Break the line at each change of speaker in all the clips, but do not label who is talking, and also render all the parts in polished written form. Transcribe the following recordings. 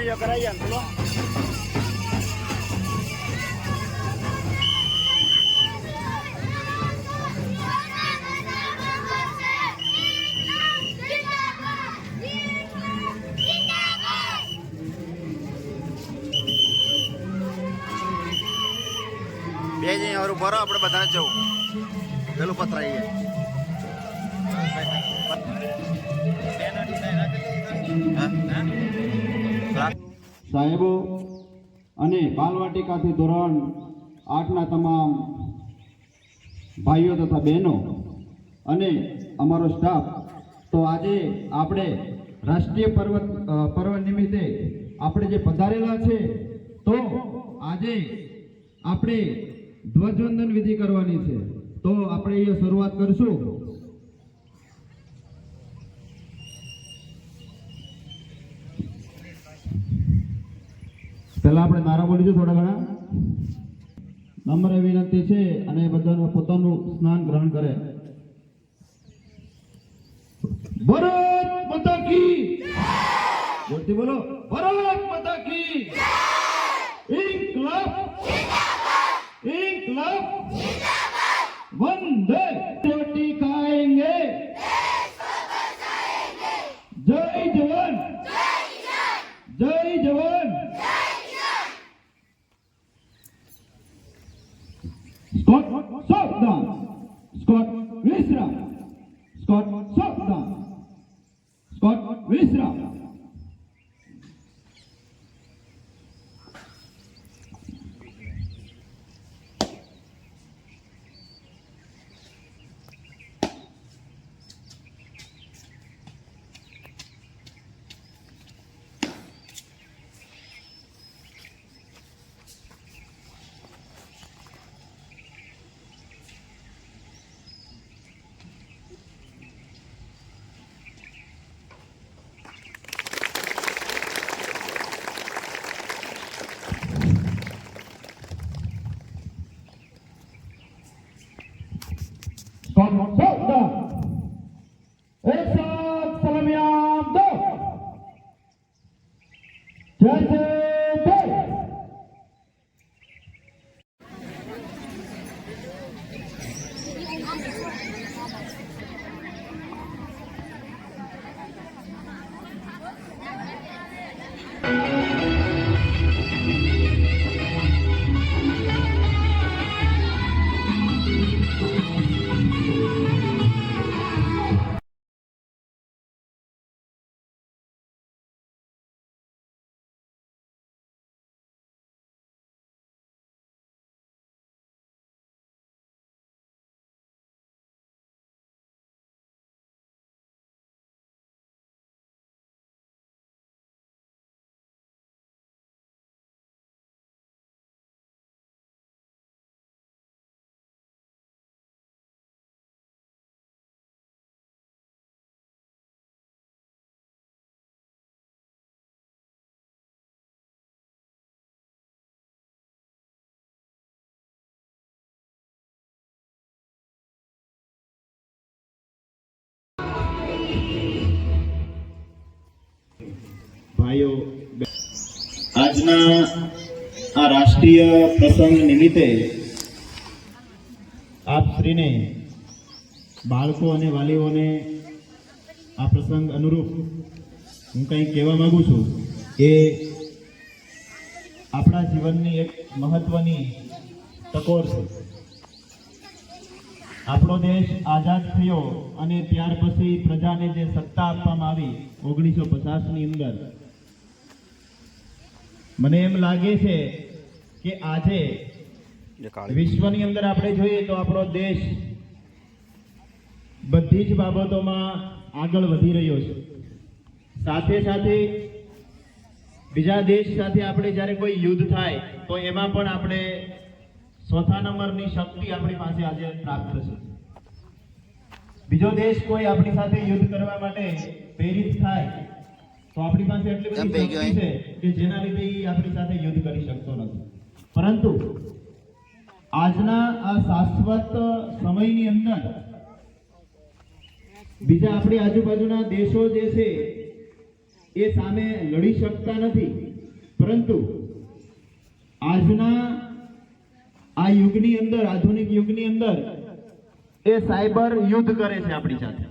Video કરાવીએ ને બોલો. બે જઈ હવે ભરો આપણે બધાને જવું પેલું પતરાઈએ
સાહેબો અને બાલવાટિકાથી ધોરણ 8ના તમામ ભાઈઓ તથા બહેનો અને અમારો સ્ટાફ, તો આજે આપણે રાષ્ટ્રીય પર્વ નિમિત્તે આપણે જે પધારેલા છે, તો આજે આપણે ધ્વજવંદન વિધિ કરવાની છે. તો આપણે એ શરૂઆત કરશું. પહેલા આપણે નારા બોલીશું થોડા ઘણા. નમ્ર વિનંતી છે અને બધાનું પોતાનું સ્નાન ગ્રહણ કરે. ભારત માતા કી જોરથી બોલો. ભારત માતા કી ઇન્કલાબ ઇન્કલાબ वंदे रोटी खाएंगे जय जवान जय जवान. स्कॉट सावधान, स्कॉट विश्राम, स्कॉट सावधान, स्कॉट विश्राम. सावधान, एक साथ सलामियां दो. जैसे जय.
ભાઈઓ, આજના આ રાષ્ટ્રીય પ્રસંગ નિમિત્તે આપ શ્રીને બાળકો અને વાલીઓને આ પ્રસંગ અનુરૂપ હું કંઈ કહેવા માંગુ છું કે આપણા જીવનની એક મહત્વની ટકોર છે. આપણો દેશ આઝાદ થયો અને ત્યાર પછી પ્રજાને જે સત્તા આપવામાં આવી 1950ની અંદર, મને એમ લાગે છે કે આજે વિશ્વની અંદર આપણે જોઈએ તો આપણો દેશ બધી જ બાબતોમાં આગળ વધી રહ્યો છે. સાથે સાથે બીજા દેશ સાથે આપણે જ્યારે કોઈ યુદ્ધ થાય તો એમાં પણ આપણે ચોથા નંબરની શક્તિ આપણી પાસે આજે પ્રાપ્ત છે. બીજો દેશ કોઈ આપણી સાથે યુદ્ધ કરવા માટે પ્રેરિત થાય તો આપણી પાસે એટલી બધી શક્તિ છે કે જેના લીધે આપણી સાથે યુદ્ધ કરી શકતો નથી. પરંતુ આજના આ શાશ્વત સમયની અંદર બીજા આપણી આજુબાજુના દેશો જે છે એ સામે લડી શકતા નથી. પરંતુ આજના આ યુગની અંદર, આધુનિક યુગની અંદર એ સાયબર યુદ્ધ કરે છે આપણી સાથે.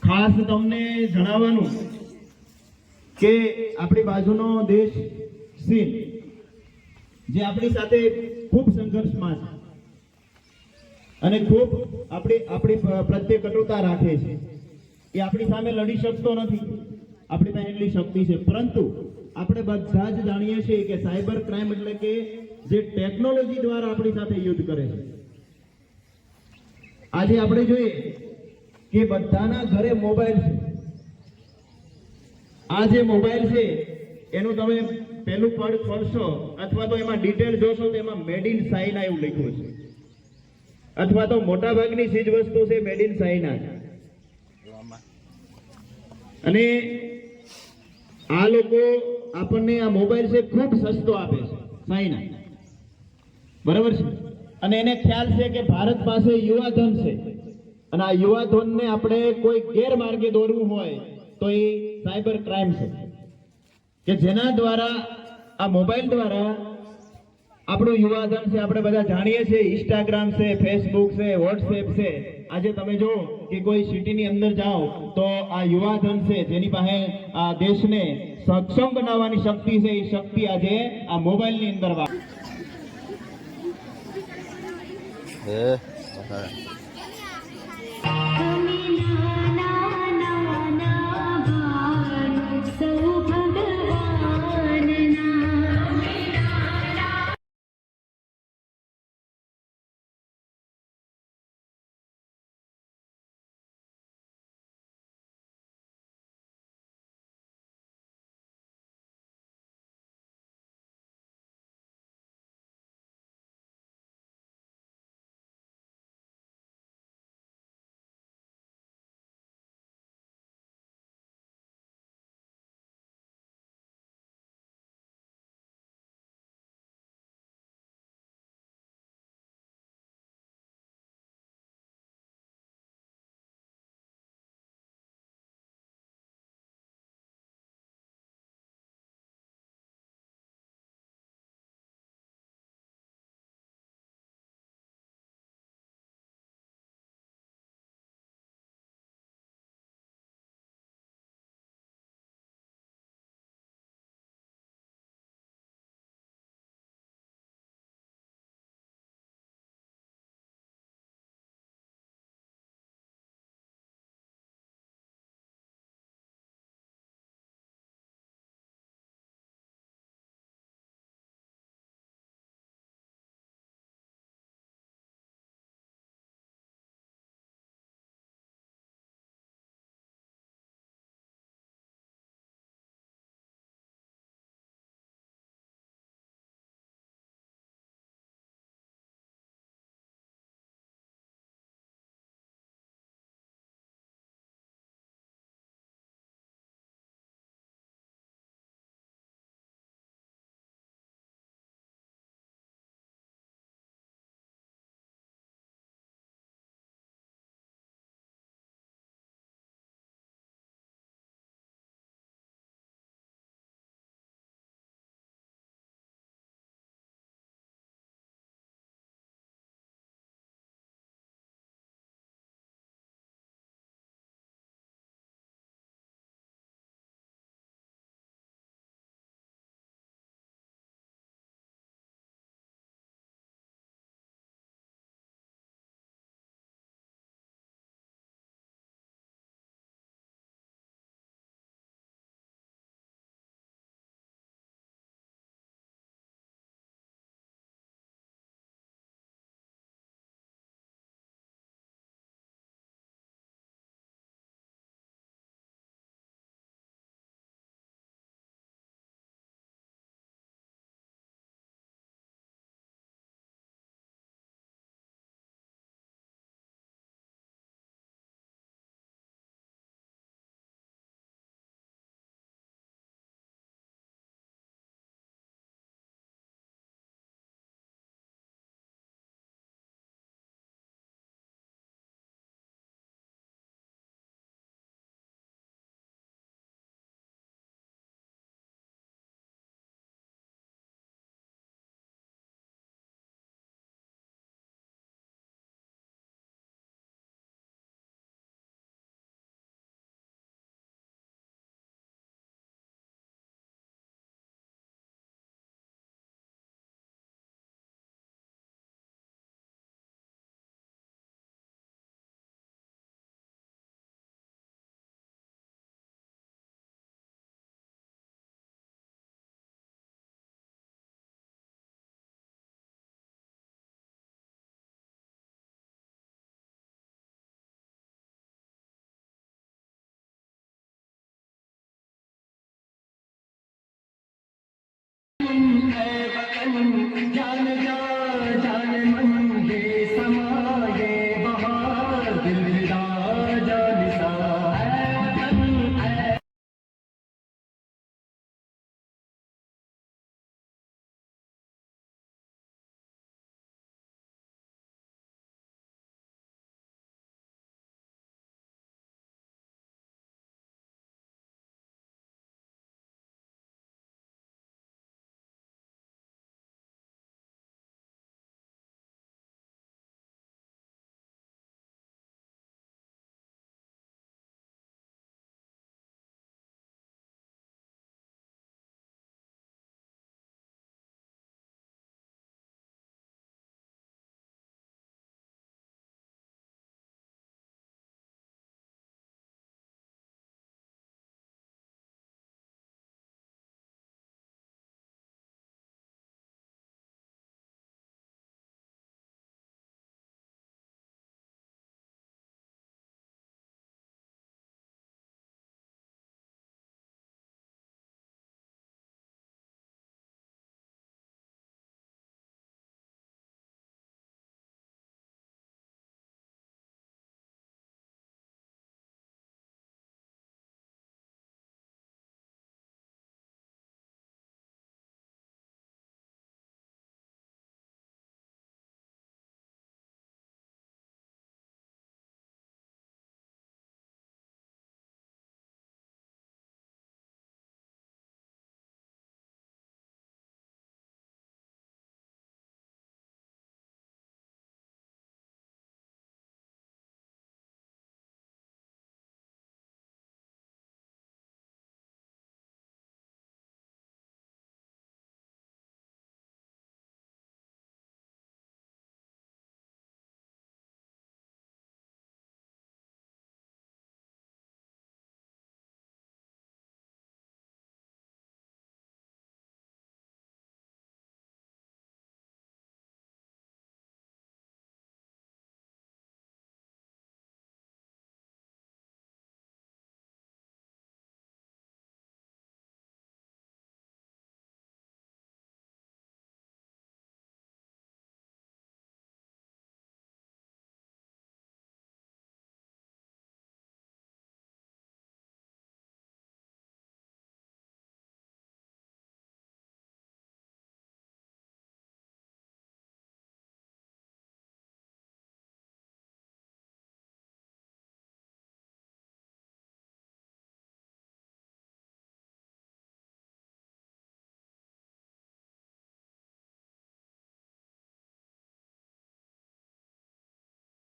ખાસ તમને જણાવવાનું કે આપણી બાજુનો દેશ ચીન, જે આપણી સાથે ખૂબ સંઘર્ષમાં છે અને ખૂબ આપણી પ્રત્યે કટુતા રાખે છે, એ આપણી સામે લડી શકતો નથી. આપણી પાસે એટલી શક્તિ છે, પરંતુ આપણે બધા જ જાણીએ છીએ કે સાયબર ક્રાઇમ એટલે કે જે ટેકનોલોજી દ્વારા આપણી સાથે યુદ્ધ કરે છે. આજે આપણે જોઈએ કે બધાના ઘરે મોબાઈલ છે. આ જે મોબાઈલ છે એનું તમે પહેલું પડ ખોલશો અથવા તો એમાં ડિટેલ જોશો તો એમાં મેડ ઇન ચાઇના એવું લખ્યું છે, અથવા તો મોટા ભાગની ચીજ વસ્તુ છે મેડ ઇન ચાઇના. અને આ લોકો આપણને આ મોબાઈલ છે ખૂબ સસ્તો આપે છે, ચાઇના, બરાબર છે. અને એને ખ્યાલ છે કે ભારત પાસે યુવાધન છે અને આ યુવાધનને આપણે કોઈ ગેરમાર્ગે દોરવું હોય તો એ સાયબર ક્રાઇમ છે, કે જેના દ્વારા આ મોબાઈલ દ્વારા આપણું યુવાધન છે, આપણે બધા જાણીએ છીએ, ઇન્સ્ટાગ્રામ છે, ફેસબુક છે, વોટ્સએપ છે. આજે તમે જો કે કોઈ સિટીની અંદર જાઓ તો આ યુવાધન છે જેની પાસે આ દેશને સક્ષમ બનાવવાની શક્તિ છે, એ શક્તિ આજે આ મોબાઈલની અંદર